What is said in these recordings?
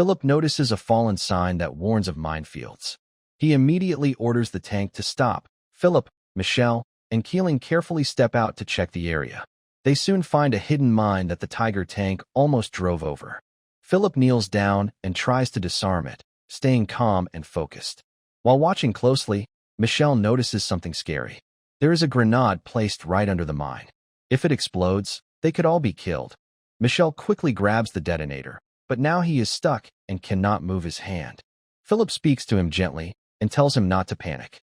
Philip notices a fallen sign that warns of minefields. He immediately orders the tank to stop. Philip, Michelle, and Keeling carefully step out to check the area. They soon find a hidden mine that the Tiger tank almost drove over. Philip kneels down and tries to disarm it, staying calm and focused. While watching closely, Michelle notices something scary. There is a grenade placed right under the mine. If it explodes, they could all be killed. Michelle quickly grabs the detonator, but now he is stuck and cannot move his hand. Philip speaks to him gently and tells him not to panic.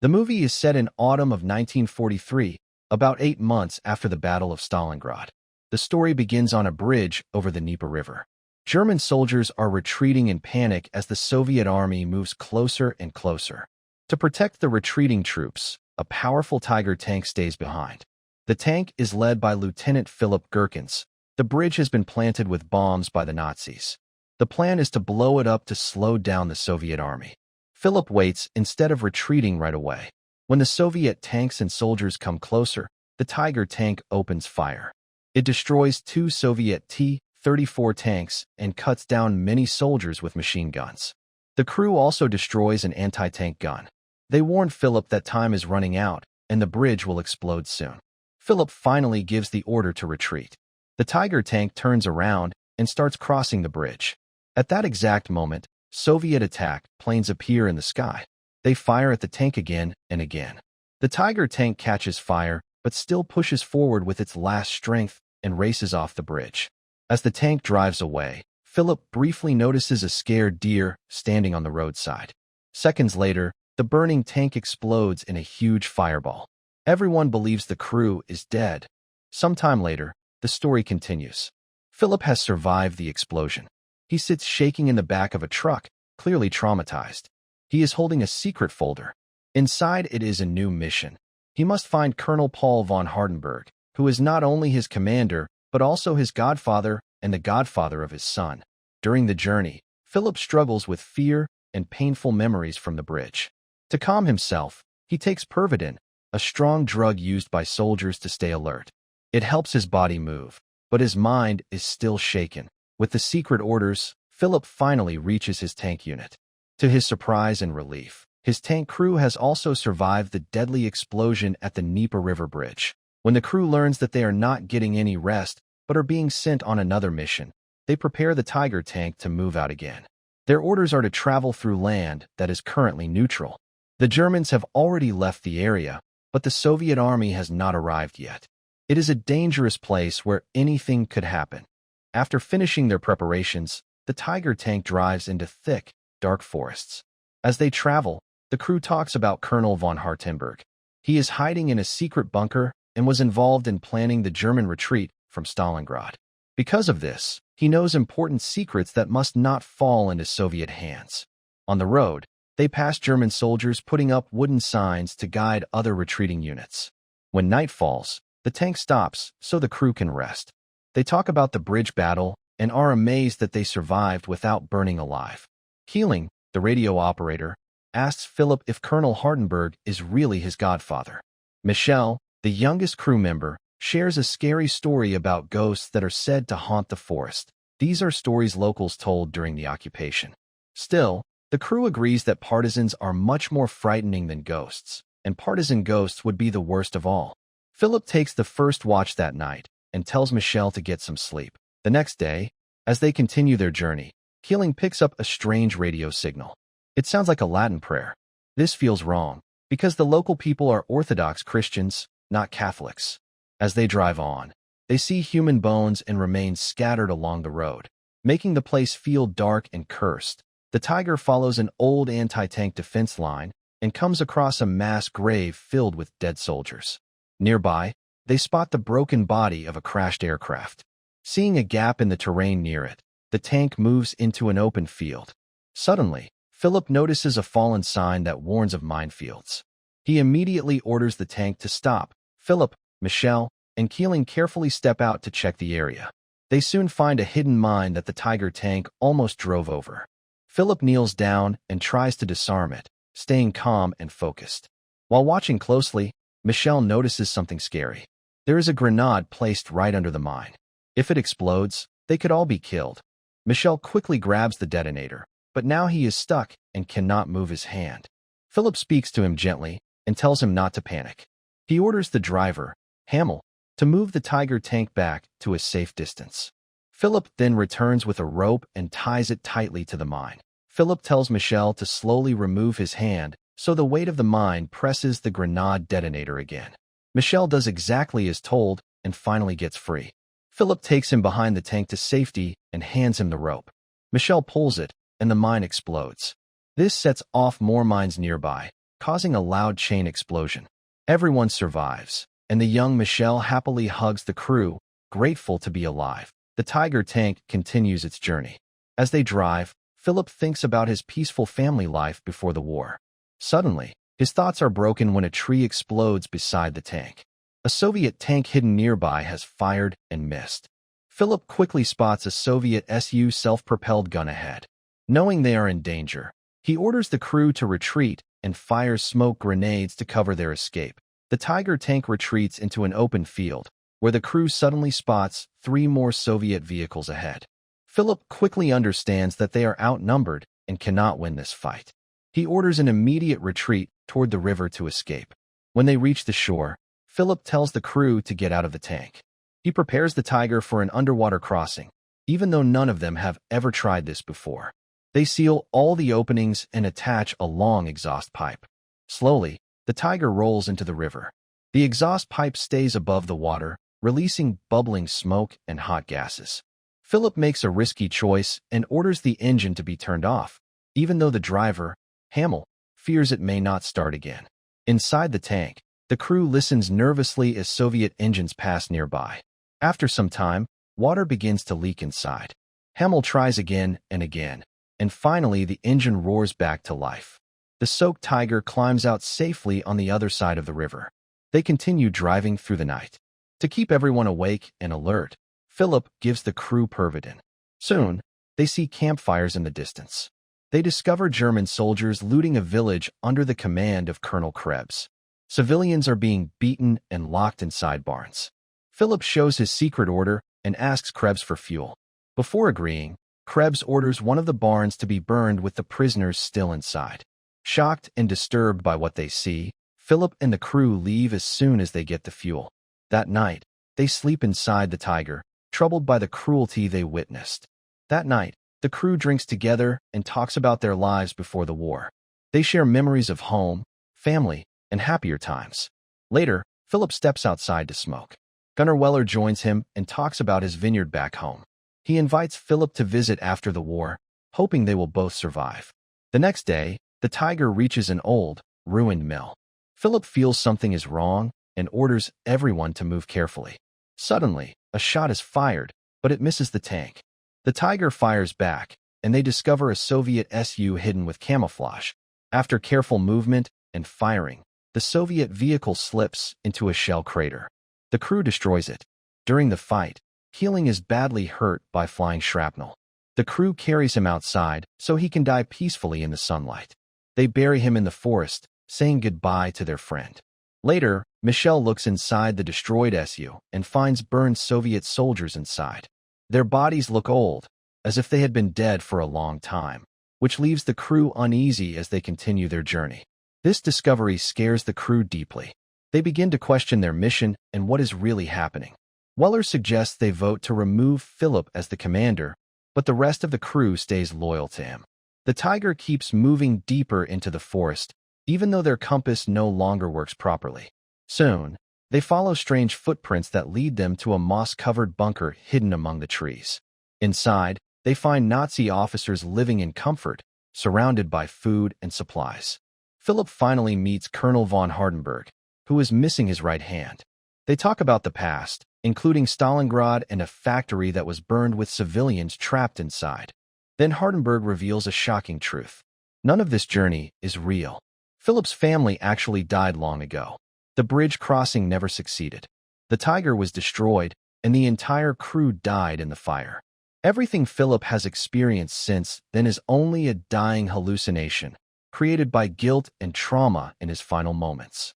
The movie is set in autumn of 1943, about 8 months after the Battle of Stalingrad. The story begins on a bridge over the Dnieper River. German soldiers are retreating in panic as the Soviet army moves closer and closer. To protect the retreating troops, a powerful Tiger tank stays behind. The tank is led by Lieutenant Philip Gherkins. The bridge has been planted with bombs by the Nazis. The plan is to blow it up to slow down the Soviet army. Philip waits instead of retreating right away. When the Soviet tanks and soldiers come closer, the Tiger tank opens fire. It destroys 2 Soviet T-34 tanks and cuts down many soldiers with machine guns. The crew also destroys an anti-tank gun. They warn Philip that time is running out and the bridge will explode soon. Philip finally gives the order to retreat. The Tiger tank turns around and starts crossing the bridge. At that exact moment, Soviet attack planes appear in the sky. They fire at the tank again and again. The Tiger tank catches fire, but still pushes forward with its last strength and races off the bridge. As the tank drives away, Philip briefly notices a scared deer standing on the roadside. Seconds later, the burning tank explodes in a huge fireball. Everyone believes the crew is dead. Sometime later, the story continues. Philip has survived the explosion. He sits shaking in the back of a truck, clearly traumatized. He is holding a secret folder. Inside it is a new mission. He must find Colonel Paul von Hardenberg, who is not only his commander, but also his godfather and the godfather of his son. During the journey, Philip struggles with fear and painful memories from the bridge. To calm himself, he takes Pervitin, a strong drug used by soldiers to stay alert. It helps his body move, but his mind is still shaken. With the secret orders, Philip finally reaches his tank unit. To his surprise and relief, his tank crew has also survived the deadly explosion at the Dnieper River Bridge. When the crew learns that they are not getting any rest, but are being sent on another mission, they prepare the Tiger tank to move out again. Their orders are to travel through land that is currently neutral. The Germans have already left the area, but the Soviet army has not arrived yet. It is a dangerous place where anything could happen. After finishing their preparations, the Tiger tank drives into thick, dark forests. As they travel, the crew talks about Colonel von Hardenberg. He is hiding in a secret bunker and was involved in planning the German retreat from Stalingrad. Because of this, he knows important secrets that must not fall into Soviet hands. On the road, they pass German soldiers putting up wooden signs to guide other retreating units. When night falls, the tank stops so the crew can rest. They talk about the bridge battle and are amazed that they survived without burning alive. Keeling, the radio operator, asks Philip if Colonel Hardenberg is really his godfather. Michelle, the youngest crew member, shares a scary story about ghosts that are said to haunt the forest. These are stories locals told during the occupation. Still, the crew agrees that partisans are much more frightening than ghosts, and partisan ghosts would be the worst of all. Philip takes the first watch that night and tells Michelle to get some sleep. The next day, as they continue their journey, Keeling picks up a strange radio signal. It sounds like a Latin prayer. This feels wrong, because the local people are Orthodox Christians, not Catholics. As they drive on, they see human bones and remains scattered along the road, making the place feel dark and cursed. The Tiger follows an old anti-tank defense line and comes across a mass grave filled with dead soldiers. Nearby, they spot the broken body of a crashed aircraft. Seeing a gap in the terrain near it, the tank moves into an open field. Suddenly, Philip notices a fallen sign that warns of minefields. He immediately orders the tank to stop. Philip, Michelle, and Keeling carefully step out to check the area. They soon find a hidden mine that the Tiger tank almost drove over. Philip kneels down and tries to disarm it, staying calm and focused. While watching closely, Michelle notices something scary. There is a grenade placed right under the mine. If it explodes, they could all be killed. Michel quickly grabs the detonator, but now he is stuck and cannot move his hand. Philip speaks to him gently and tells him not to panic. He orders the driver, Hamel, to move the Tiger tank back to a safe distance. Philip then returns with a rope and ties it tightly to the mine. Philip tells Michel to slowly remove his hand so the weight of the mine presses the grenade detonator again. Michel does exactly as told and finally gets free. Philip takes him behind the tank to safety and hands him the rope. Michel pulls it, and the mine explodes. This sets off more mines nearby, causing a loud chain explosion. Everyone survives, and the young Michel happily hugs the crew, grateful to be alive. The Tiger tank continues its journey. As they drive, Philip thinks about his peaceful family life before the war. Suddenly, his thoughts are broken when a tree explodes beside the tank. A Soviet tank hidden nearby has fired and missed. Philip quickly spots a Soviet Su self-propelled gun ahead. Knowing they are in danger, he orders the crew to retreat and fires smoke grenades to cover their escape. The Tiger tank retreats into an open field, where the crew suddenly spots 3 more Soviet vehicles ahead. Philip quickly understands that they are outnumbered and cannot win this fight. He orders an immediate retreat toward the river to escape. When they reach the shore, Philip tells the crew to get out of the tank. He prepares the Tiger for an underwater crossing, even though none of them have ever tried this before. They seal all the openings and attach a long exhaust pipe. Slowly, the Tiger rolls into the river. The exhaust pipe stays above the water, releasing bubbling smoke and hot gases. Philip makes a risky choice and orders the engine to be turned off, even though the driver, Hamel, fears it may not start again. Inside the tank, the crew listens nervously as Soviet engines pass nearby. After some time, water begins to leak inside. Hamel tries again and again, and finally the engine roars back to life. The soaked Tiger climbs out safely on the other side of the river. They continue driving through the night. To keep everyone awake and alert, Philip gives the crew Pervitin. Soon, they see campfires in the distance. They discover German soldiers looting a village under the command of Colonel Krebs. Civilians are being beaten and locked inside barns. Philip shows his secret order and asks Krebs for fuel. Before agreeing, Krebs orders one of the barns to be burned with the prisoners still inside. Shocked and disturbed by what they see, Philip and the crew leave as soon as they get the fuel. That night, they sleep inside the Tiger, troubled by the cruelty they witnessed. That night, the crew drinks together and talks about their lives before the war. They share memories of home, family, and happier times. Later, Philip steps outside to smoke. Gunnar Weller joins him and talks about his vineyard back home. He invites Philip to visit after the war, hoping they will both survive. The next day, the Tiger reaches an old, ruined mill. Philip feels something is wrong and orders everyone to move carefully. Suddenly, a shot is fired, but it misses the tank. The Tiger fires back, and they discover a Soviet Su hidden with camouflage. After careful movement and firing, the Soviet vehicle slips into a shell crater. The crew destroys it. During the fight, Keeling is badly hurt by flying shrapnel. The crew carries him outside so he can die peacefully in the sunlight. They bury him in the forest, saying goodbye to their friend. Later, Michel looks inside the destroyed Su and finds burned Soviet soldiers inside. Their bodies look old, as if they had been dead for a long time, which leaves the crew uneasy as they continue their journey. This discovery scares the crew deeply. They begin to question their mission and what is really happening. Weller suggests they vote to remove Philip as the commander, but the rest of the crew stays loyal to him. The Tiger keeps moving deeper into the forest, even though their compass no longer works properly. Soon, they follow strange footprints that lead them to a moss-covered bunker hidden among the trees. Inside, they find Nazi officers living in comfort, surrounded by food and supplies. Philip finally meets Colonel von Hardenberg, who is missing his right hand. They talk about the past, including Stalingrad and a factory that was burned with civilians trapped inside. Then Hardenberg reveals a shocking truth. None of this journey is real. Philip's family actually died long ago. The bridge crossing never succeeded. The Tiger was destroyed, and the entire crew died in the fire. Everything Philip has experienced since then is only a dying hallucination, created by guilt and trauma in his final moments.